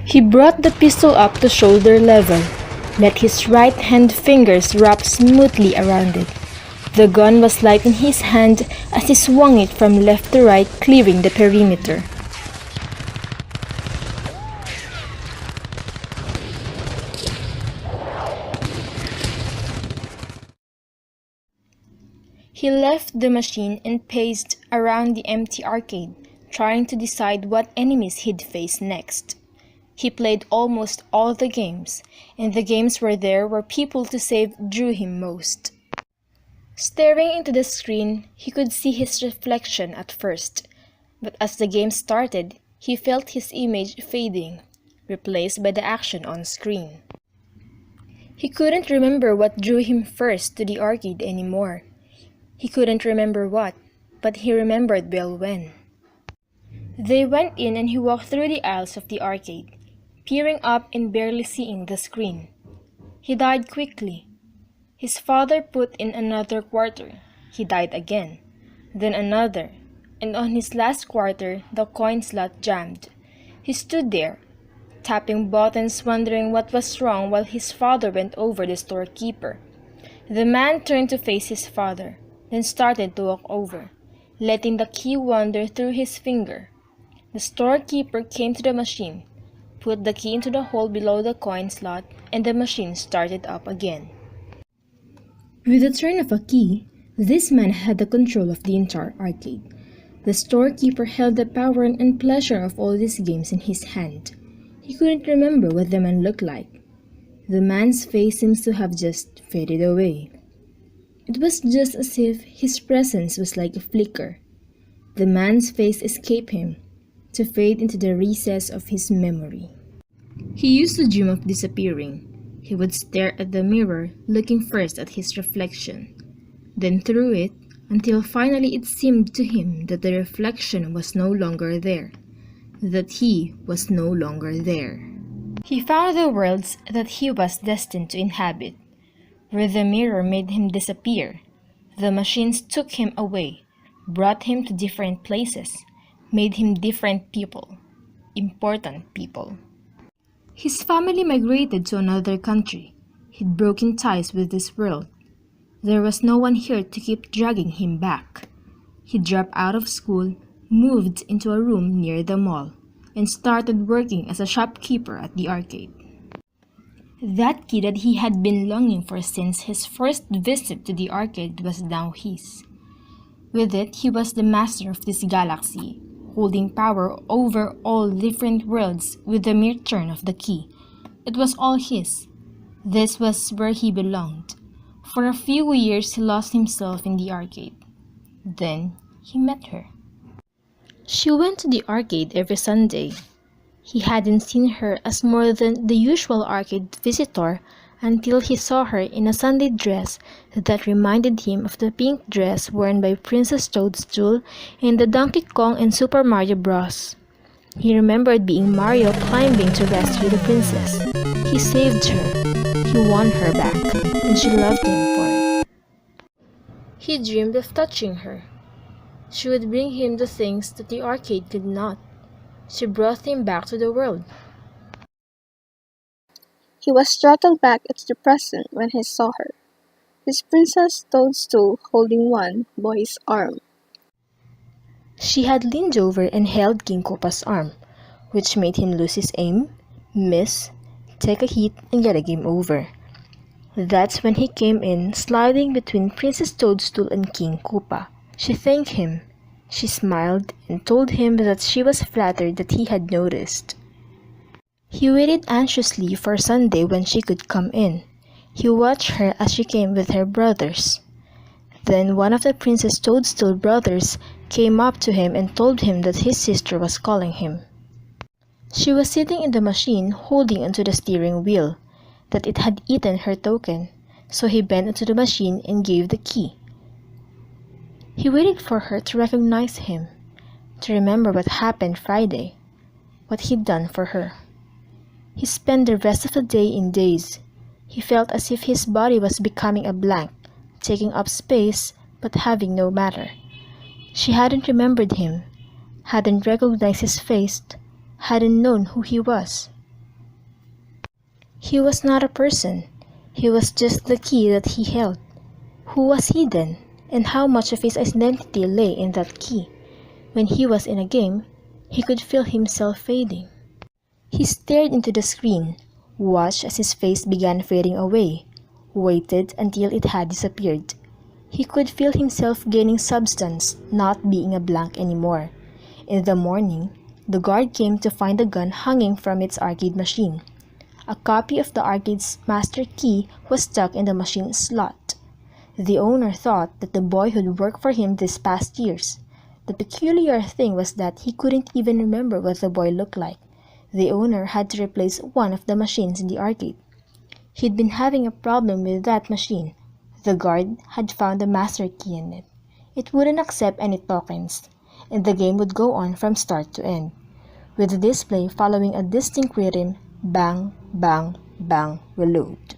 He brought the pistol up to shoulder level, let his right hand fingers wrap smoothly around it. The gun was light in his hand as he swung it from left to right, clearing the perimeter. He left the machine and paced around the empty arcade, trying to decide what enemies he'd face next. He played almost all the games, and the games where there were people to save drew him most. Staring into the screen, he could see his reflection at first, but as the game started, he felt his image fading, replaced by the action on screen. He couldn't remember what drew him first to the arcade anymore. He couldn't remember what, but he remembered well when. They went in and he walked through the aisles of the arcade, peering up and barely seeing the screen. He died quickly. His father put in another quarter. He died again, then another, and on his last quarter, the coin slot jammed. He stood there, tapping buttons, wondering what was wrong while his father went over the storekeeper. The man turned to face his father, then started to walk over, letting the key wander through his finger. The storekeeper came to the machine, put the key into the hole below the coin slot, and the machine started up again. With the turn of a key, this man had the control of the entire arcade. The storekeeper held the power and pleasure of all these games in his hand. He couldn't remember what the man looked like. The man's face seems to have just faded away. It was just as if his presence was like a flicker. The man's face escaped him, to fade into the recess of his memory. He used to dream of disappearing. He would stare at the mirror, looking first at his reflection, then through it, until finally it seemed to him that the reflection was no longer there, that he was no longer there. He found the worlds that he was destined to inhabit. Where the mirror made him disappear, the machines took him away, brought him to different places, made him different people, important people. His family migrated to another country. He'd broken ties with this world. There was no one here to keep dragging him back. He dropped out of school, moved into a room near the mall, and started working as a shopkeeper at the arcade. That key that he had been longing for since his first visit to the arcade was now his. With it, he was the master of this galaxy, holding power over all different worlds with the mere turn of the key. It was all his. This was where he belonged. For a few years, he lost himself in the arcade. Then, he met her. She went to the arcade every Sunday. He hadn't seen her as more than the usual arcade visitor until he saw her in a Sunday dress that reminded him of the pink dress worn by Princess Toadstool in the Donkey Kong and Super Mario Bros. He remembered being Mario climbing to rescue the princess. He saved her. He won her back, and she loved him for it. He dreamed of touching her. She would bring him the things that the arcade could not. She brought him back to the world. He was throttled back into the present when he saw her, his Princess Toadstool holding one boy's arm. She had leaned over and held King Koopa's arm, which made him lose his aim, miss, take a hit, and get a game over. That's when he came in, sliding between Princess Toadstool and King Koopa. She thanked him. She smiled and told him that she was flattered that he had noticed. He waited anxiously for Sunday when she could come in. He watched her as she came with her brothers. Then one of the Princess Toadstool brothers came up to him and told him that his sister was calling him. She was sitting in the machine holding onto the steering wheel, that it had eaten her token, so he bent into the machine and gave the key. He waited for her to recognize him, to remember what happened Friday, what he'd done for her. He spent the rest of the day in daze. He felt as if his body was becoming a blank, taking up space but having no matter. She hadn't remembered him, hadn't recognized his face, hadn't known who he was. He was not a person. He was just the key that he held. Who was he then? And how much of his identity lay in that key? When he was in a game, he could feel himself fading. He stared into the screen, watched as his face began fading away, waited until it had disappeared. He could feel himself gaining substance, not being a blank anymore. In the morning, the guard came to find the gun hanging from its arcade machine. A copy of the arcade's master key was stuck in the machine's slot. The owner thought that the boy had worked for him these past years. The peculiar thing was that he couldn't even remember what the boy looked like. The owner had to replace one of the machines in the arcade. He'd been having a problem with that machine. The guard had found the master key in it. It wouldn't accept any tokens, and the game would go on from start to end, with the display following a distinct rhythm: bang, bang, bang, reload.